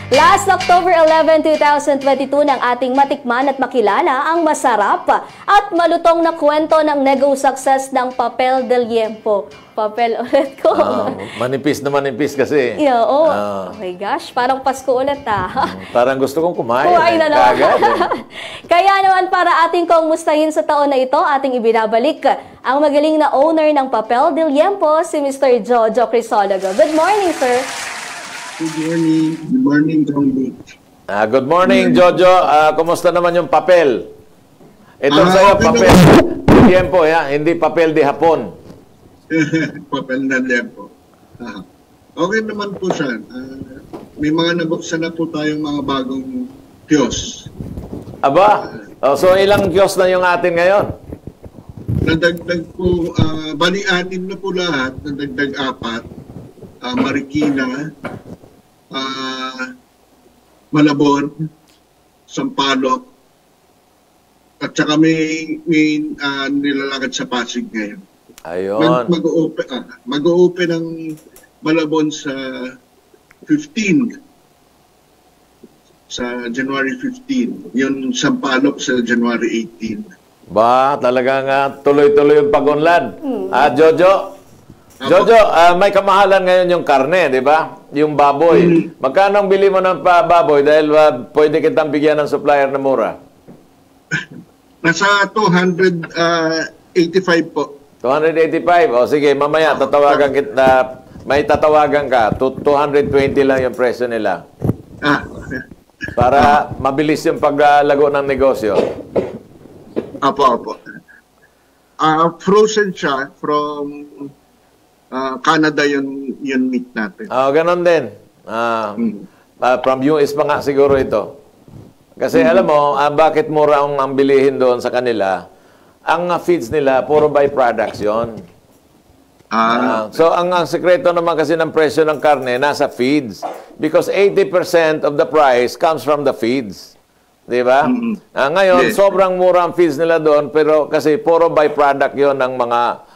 Last October 11, 2022 nang ating matikman at makilala ang masarap at malutong na kwento ng nego success ng Papel del Liempo. Papel ulit ko. Manipis na manipis kasi. Yeah, oh. Oh my gosh, parang Pasko ulit Parang gusto kong kumain. Kumain na naman. Kaya naman para ating kumustahin sa taon na ito, ating ibinabalik ang magaling na owner ng Papel del Liempo, si Mr. Jojo Crisologo. Good morning, sir. Good morning. Good morning, Tony. Good morning, Jojo. Kumusta naman yung papel? Ito sa'yo, okay papel de Liempo, hindi papel de Hapon. Papel na Liempo. Okay naman po siya. May mga nabuksan na po tayong mga bagong kiosk. Aba, so ilang kiosk na yung atin ngayon? Nadagdag po, bali-anim na po lahat, nadagdag 4. Marikina, Malabon, Sampaloc, at saka may nilalakad sa Pasig ngayon. Ayun. Mag-o-open ang Malabon sa 15. Sa January 15. Yung Sampaloc sa January 18. Ba, talagang tuloy-tuloy yung pag-unlad. Jojo, may kamahalan ngayon yung karne, di ba? Yung baboy. Magkano ang bili mo ng baboy dahil pwede kitang bigyan ng supplier na mura? Nasa 285 po. 285? O sige, mamaya tatawagan kita. May tatawagan ka. 220 lang yung presyo nila. Para mabilis yung paglago ng negosyo. Apo. Frozen siya from Canada yung meat natin. Ganon din. From US pa nga siguro ito. Kasi alam mo, bakit mura ang bilihin doon sa kanila? Ang feeds nila, puro byproducts yun. So, ang sekreto naman kasi ng presyo ng karne, nasa feeds. Because 80% of the price comes from the feeds. Di ba? Ngayon, sobrang mura ang feeds nila doon, pero kasi puro byproduct yon ng mga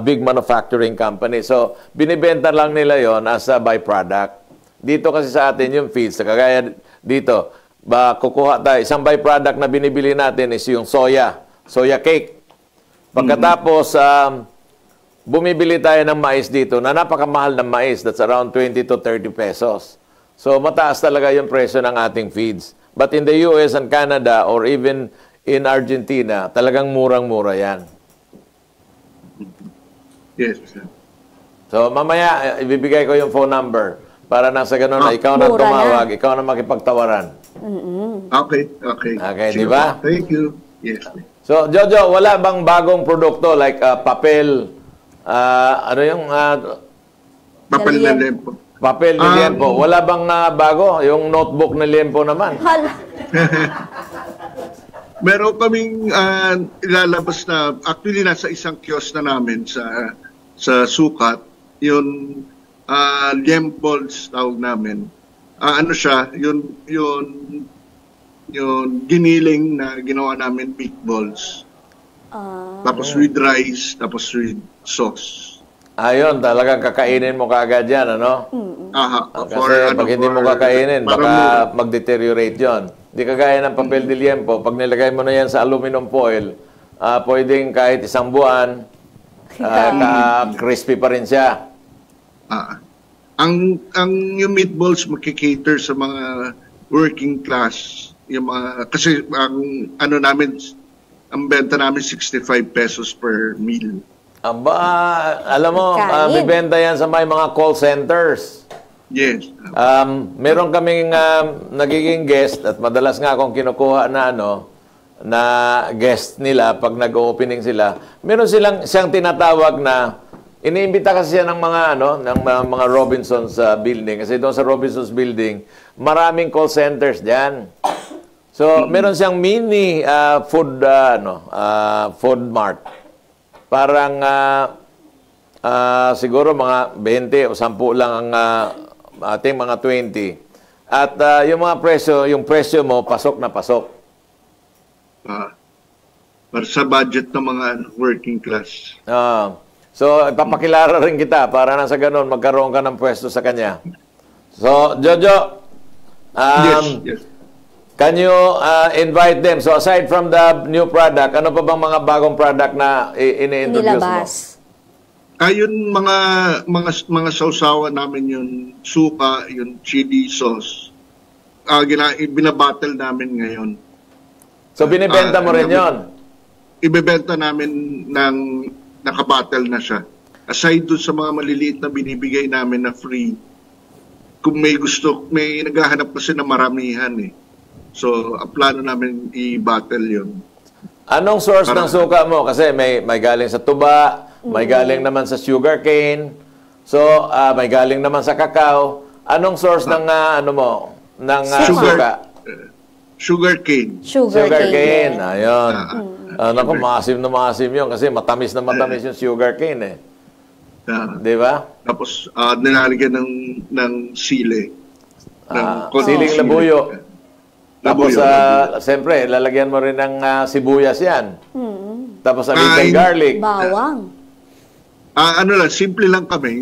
big manufacturing company. So, binibenta lang nila yon as a byproduct. Dito kasi sa atin yung feeds. Kagaya dito, kukuha tayo. Isang byproduct na binibili natin is yung soya cake. Pagkatapos, bumibili tayo ng mais dito na napakamahal ng mais. That's around 20 to 30 pesos. So, mataas talaga yung presyo ng ating feeds. But in the US and Canada or even in Argentina, talagang murang-mura yan. Yes, sir. So, mamaya, ibibigay ko yung phone number para nasa ganun na ikaw na tumawag, ikaw na makipagtawaran. Okay. Okay, di ba? Thank you. Yes. So, Jojo, wala bang bagong produkto like papel, ano yung... Papel na Liempo. Papel ni Liempo. Wala bang bago? Yung notebook na Liempo naman. Meron kaming ilalabas na, actually nasa isang kiosk na namin sa Sukat, yung Liempols tawag namin. Ano siya, yun giniling na ginawa namin meatballs. Tapos with rice, tapos with sauce. Ayun, talagang kakainin mo kaagad yan, ano? Kasi pag hindi mo kakainin, baka mag-deteriorate yun. Di kagaya ng papel de Liempo, pag nilagay mo na yan sa aluminum foil, pwedeng kahit isang buwan, crispy pa rin siya. Ang yung meatballs makikater sa mga working class, yung mga, kasi ang benta namin 65 pesos per meal. Alam mo, bibenta yan sa may mga call centers. Yes. Meron kaming nagiging guest at madalas nga akong kinukuha na guest nila pag nag-opening sila. Meron siyang tinatawag na iniimbita kasi siya ng mga Robinsons building. Kasi doon sa Robinsons building, maraming call centers diyan. So, meron siyang mini food mart. Parang siguro mga 20 o 10 lang ang ating mga 20. At yung mga yung presyo mo, pasok na pasok. Para sa budget ng mga working class. So, ipapakilala rin kita para nang sa ganun, magkaroon ka ng pwesto sa kanya. So, Jojo, Yes. Can you invite them? So aside from the new product, ano pa bang mga bagong product na ini-introduce mo? Nilabas. Ayun, mga sausawan namin yun, suka, yung chili sauce. Binabattle namin ngayon. So binibenta mo rin yon? Ibebenta namin ng nakabattle na siya. Aside dun sa mga maliliit na binibigay namin na free, kung may gusto, may naghahanap kasi na maramihan eh. So, ang plano namin i-battle yun. Anong source ng suka mo? Kasi may galing sa tuba, may galing naman sa sugarcane, so may galing naman sa kakao. Anong source ng suka? Sugarcane. Sugarcane. Ayun. Naku, maasim yun kasi matamis na matamis yung sugarcane eh. Di ba? Tapos, nilalagyan ng sili. Siling labuyo. Tapos, siyempre, lalagyan mo rin ng sibuyas yan. Tapos, a little garlic. Bawang. Simple lang kami.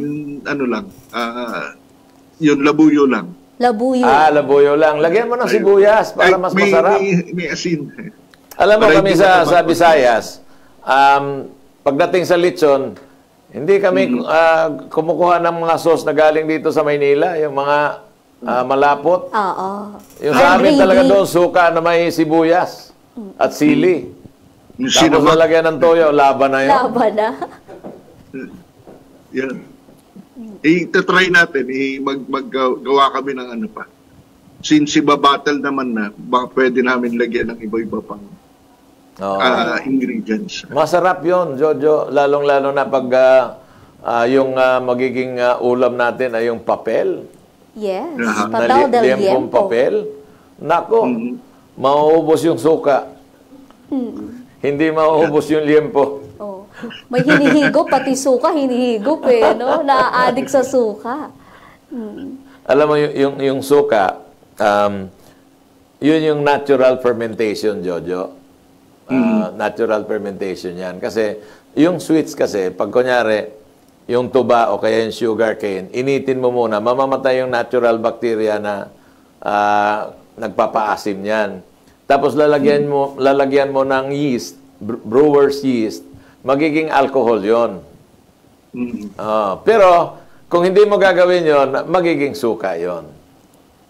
Yung labuyo lang. Labuyo. Labuyo lang. Lagyan mo ng sibuyas para mas masarap. May asin. Alam mo kami sa Visayas, pagdating sa lechon, hindi kami kumukuha ng mga sauce na galing dito sa Maynila, yung mga malapot. Oo. Yung sa amin talaga doon, suka na may sibuyas at sili. Tapos lalagyan ng toyo, laban na yun. Laban na. Yan. I-try natin, maggawa kami ng ano pa. Since iba-battle naman na, baka pwede namin lagyan ng iba-iba pang ingredients. Masarap yun, Jojo. Lalong-lalo na pag yung magiging ulam natin ay yung papel. Yes. Na Papel del liempong liempo. papel. Nako, mauubos yung suka. Hindi mauubos yung liempo. Oh. May hinihigop, pati suka, hinihigop eh, no? Na-addict sa suka. Alam mo, yung suka, yun yung natural fermentation, Jojo. Natural fermentation yan. Kasi, yung sweets kasi, pag kunyari, yung tuba o kaya yung sugar cane, initin mo muna, mamamatay yung natural bacteria na nagpapaasim yan. Tapos lalagyan mo ng yeast, brewer's yeast, magiging alcohol yon. Pero, kung hindi mo gagawin yon, magiging suka yon.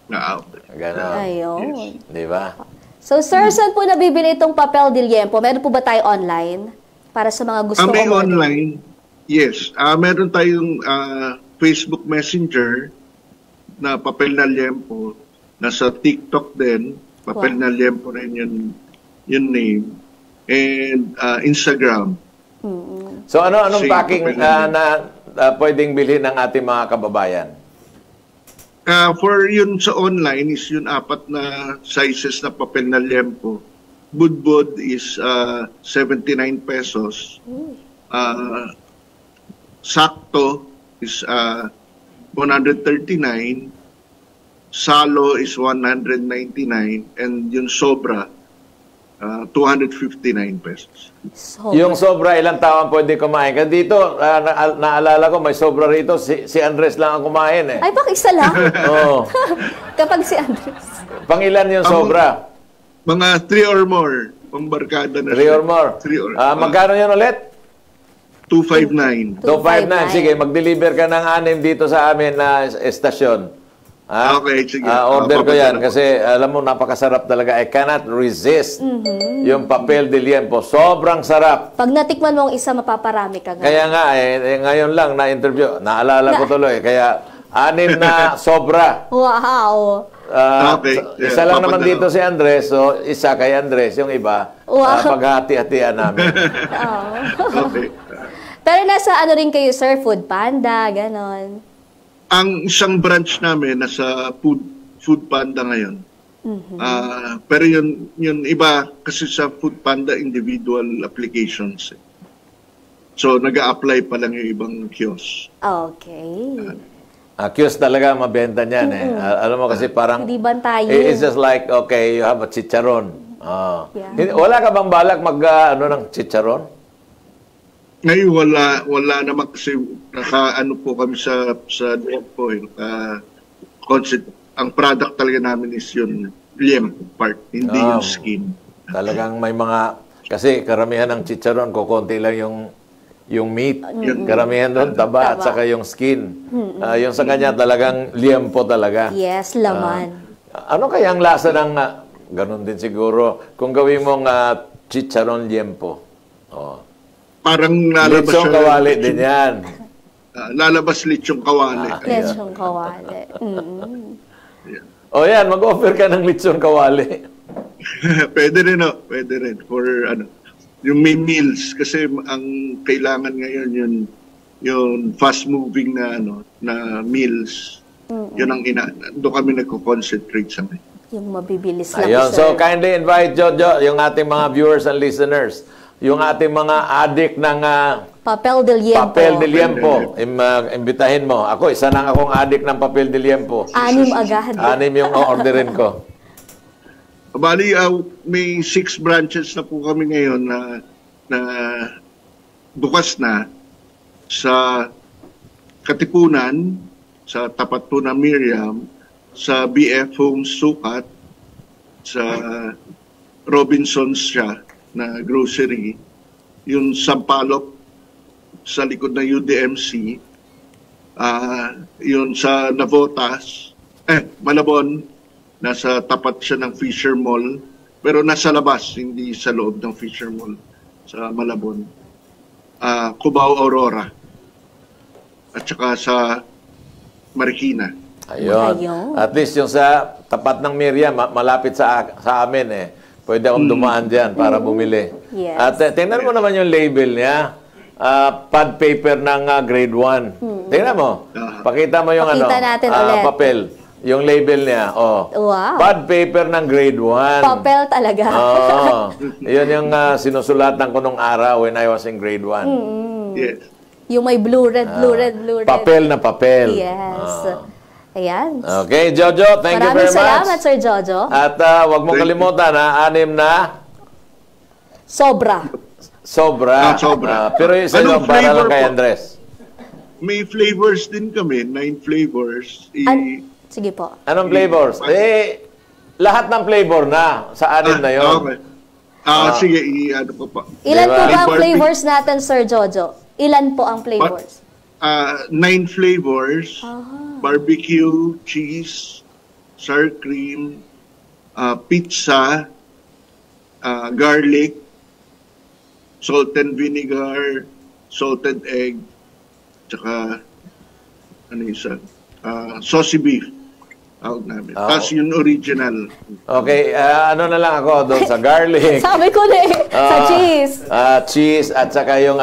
Ganon. Ayun. Yes. Di ba? So, sir, saan po nabibili itong papel del liempo? Meron po ba tayo online? Para sa mga gusto may online. Yes. Meron tayong Facebook Messenger na papel na liempo. Nasa TikTok din. Papel na liempo rin yung name. And Instagram. So anong packing na pwedeng bilhin ng ating mga kababayan? For yun sa online is yun 4 na sizes na papel na liempo. Budbud is 79 pesos. Sakto is 139. Salo is 199. And yung sobra 259 pesos. Sobra. Yung sobra, ilang tao ang pwede kumain? Kasi dito, naalala ko, may sobra rito, si Andres lang ang kumain eh. Ay, baka isa lang. Oo. Kapag si Andres. Pangilan yung sobra? Mga 3 or more. Pambarkada na 3 or more. 3 or magkano yun ulit? 259. 259. Sige, mag-deliver ka ng 6 dito sa amin na estasyon. Okay, sige. Order ko yan kasi alam mo, napakasarap talaga. I cannot resist yung papel de liempo. Sobrang sarap. Pag natikman mo ang isa, mapaparami ka nga. Kaya nga, ngayon lang na-interview. Naalala ko tuloy. Kaya 6 na sobra. Wow. Okay. Isa lang naman dito si Andres. So, isa kay Andres. Yung iba, paghati-hatian namin. Okay. Pero nasa ano rin kayo, sir? Food Panda, ganon. Ang isang branch namin nasa Food Panda ngayon. Pero yun iba kasi sa Food Panda individual applications. So nag-a-apply pa lang yung ibang kiosk. Okay. Kiosk talaga mabenta niyan eh. Alam mo kasi parang Hindi bantayin. it's just like okay, you have a chicharon. Yeah. Wala ka bang balak ng chicharon? Ngayon wala naman kasi naka-ano po kami sa loob po concept ang product talaga namin is yung liempo part, hindi yung skin. Talagang may mga, kasi karamihan ng chicharon, kukunti lang yung meat. Karamihan doon, taba, at saka yung skin. Yung sa kanya talagang liempo talaga. Yes, laman. Ano kaya ang lasa ng, ganun din siguro, kung gawin mong chicharon liempo? Oh. Parang lalabas Lechong kawali din yan. Lalabas lechong kawali. Lechong kawali. O yan, mag-offer ka ng lechong kawali. Pwede rin, pwede rin. For yung may meals. Kasi ang kailangan ngayon yung fast-moving na meals. Yun ang doon kami nagko-concentrate sa ngayon. Yung mabibilis lang, Ayun, sir. so kindly invite Jojo, yung ating mga viewers and listeners, yung ating mga addict ng Papel de liempo. papel de liempo. Imbitahin mo. Ako, isa lang akong addict ng papel de liempo. 6 agad. 6 yung orderin ko. Bali, may 6 branches na po kami ngayon na bukas na sa Katipunan, sa tapat po ng Miriam, sa BF Homes Sukat, sa Robinsons siya na grocery, yung Sampaloc sa likod ng UDMC, yun sa Navotas, Malabon, nasa tapat siya ng Fisher Mall, pero nasa labas, hindi sa loob ng Fisher Mall, sa Malabon. Cubao Aurora, at saka sa Marikina. Ayun. At least yung sa tapat ng Miriam, malapit sa amin eh. Pwede akong dumaan dyan para bumili. Yes. At tingnan mo naman yung label niya. Pad paper ng grade 1. Tingnan mo. Pakita mo yung Pakita natin ulit. papel. Yung label niya. Oh. Wow. Pad paper ng grade 1. Papel talaga. Yun yung sinusulatan ko nung araw when I was in grade 1. Yes. Yung may blue red. Papel na papel. Yes. Ayan. Okay, Jojo, thank you very much. Maraming salamat, Sir Jojo. At wag mo kalimutan, 6 na Sobra. sobra. Sobra. Pero yung isa Anong para flavor lang kay po? Andres. May flavors din kami, 9 flavors. Sige po. Anong flavors? Lahat ng flavor na sa 6 na yun. Okay. Sige, ano po pa. Ilan Diba? po ba ang Barbecue. flavors natin, Sir Jojo? Ilan po ang flavors? 9 flavors. Barbecue, cheese, sour cream, pizza, garlic, salt and vinegar, salted egg, tsaka ano isa, saucy beef. Tawag namin. Tapos yung original. Okay, ano na lang ako doon sa garlic. Sabi ko na sa cheese. Cheese at saka yung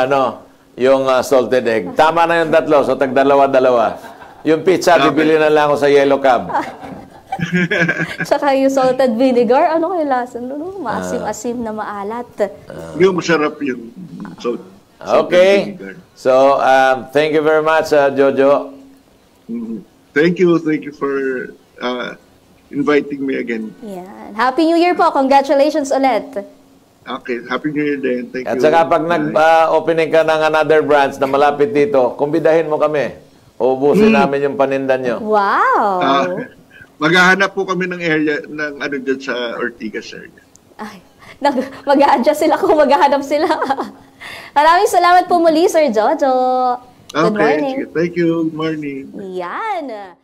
yung salted egg. Tama na yung 3, so tag 2-2. Yung pizza, bibili na lang ako sa Yellow Cab. Tsaka yung salted vinegar. Ano kayo lasa? Maasim-asim na maalat. Yung masarap yung salted Okay. vinegar. So, thank you very much, Jojo. Thank you for inviting me again. Yan. Happy New Year po. Congratulations ulit. Okay, Happy New Year din. Thank At you. saka pag nag-opening ka ng another branch na malapit dito, kumbidahin mo kami. Uubusin namin yung paninda nyo. Wow. Maghahanap po kami ng area ng dyan sa Ortigas area. Ay, mag-a-adjust sila kung maghahanap sila. Maraming salamat po muli, Sir Jojo. Good morning. Sige. Thank you. Good morning. Yan.